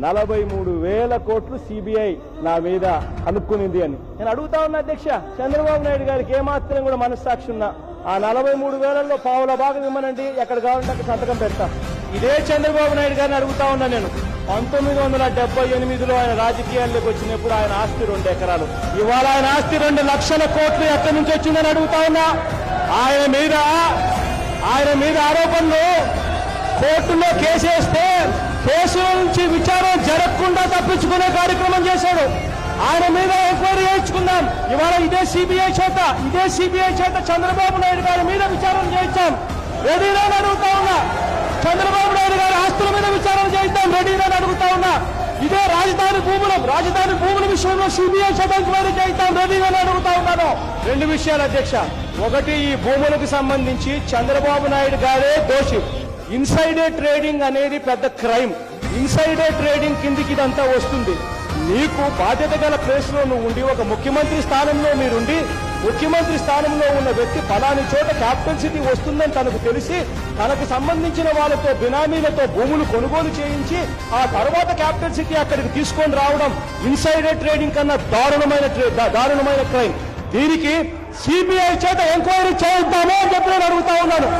43,000 కోట్లు సిబిఐ నా మీద అనుకునింది అని నేను అడుగుతా ఉన్నా అధ్యక్ష. చంద్రబాబు నాయుడు గారికి ఏమాత్రం కూడా మనస్సాక్షి ఉన్నా ఆ 43,000లో పావుల భాగం ఇవ్వనండి, ఎక్కడ కావాలంటే అక్కడ సంతకం పెడతా. ఇదే చంద్రబాబు నాయుడు గారిని అడుగుతా ఉన్నా నేను. 1978లో ఆయన రాజకీయాల్లోకి వచ్చినప్పుడు ఆయన ఆస్తి 2 ఎకరాలు. ఇవాళ ఆయన ఆస్తి 2 లక్షల కోట్లు ఎక్కడి నుంచి వచ్చిందని అడుగుతా ఉన్నా. ఆయన మీద ఆరోపణలు కోర్టులో కేసేస్తే కేసుల నుంచి విచారణ జరగకుండా తప్పించుకునే కార్యక్రమం చేశాడు. ఆయన మీద ఎంక్వైరీ చేయించుకుందాం. ఇవాళ ఇదే సిబిఐ చేత చంద్రబాబు నాయుడు గారి మీద విచారణ చేయించాం. రెడీనా అడుగుతా ఉన్నా. చంద్రబాబు నాయుడు గారి ఆస్తుల మీద విచారణ చేయిద్దాం. రెడీనా అడుగుతా ఉన్నా. ఇదే రాజధాని భూముల విషయంలో సిబిఐ చేత ఎంక్వైరీ చేయిద్దాం. రెడీనా అడుగుతా ఉన్నాను. 2 విషయాలు అధ్యక్ష. ఒకటి, ఈ భూములకు సంబంధించి చంద్రబాబు నాయుడు గారే దోషి. ఇన్సైడర్ ట్రేడింగ్ అనేది పెద్ద క్రైమ్. ఇన్సైడర్ ట్రేడింగ్ కిందికి ఇదంతా వస్తుంది. నీకు బాధ్యత గల ప్లేస్ లో నువ్వు ఉండి ఒక ముఖ్యమంత్రి స్థానంలో మీరుండి ముఖ్యమంత్రి స్థానంలో ఉన్న వ్యక్తి ఫలాని చోట క్యాపిటల్ సిటీ వస్తుందని తనకు తెలిసి తనకు సంబంధించిన వాళ్ళతో బినామీలతో భూములు కొనుగోలు చేయించి ఆ తర్వాత క్యాపిటల్ సిటీ అక్కడికి తీసుకొని రావడం ఇన్సైడర్ ట్రేడింగ్ కన్నా దారుణమైన క్రైమ్. దీనికి సిబిఐ చేత ఎంక్వైరీ చేయిద్దామో అని చెప్పి నేను అడుగుతా ఉన్నాను.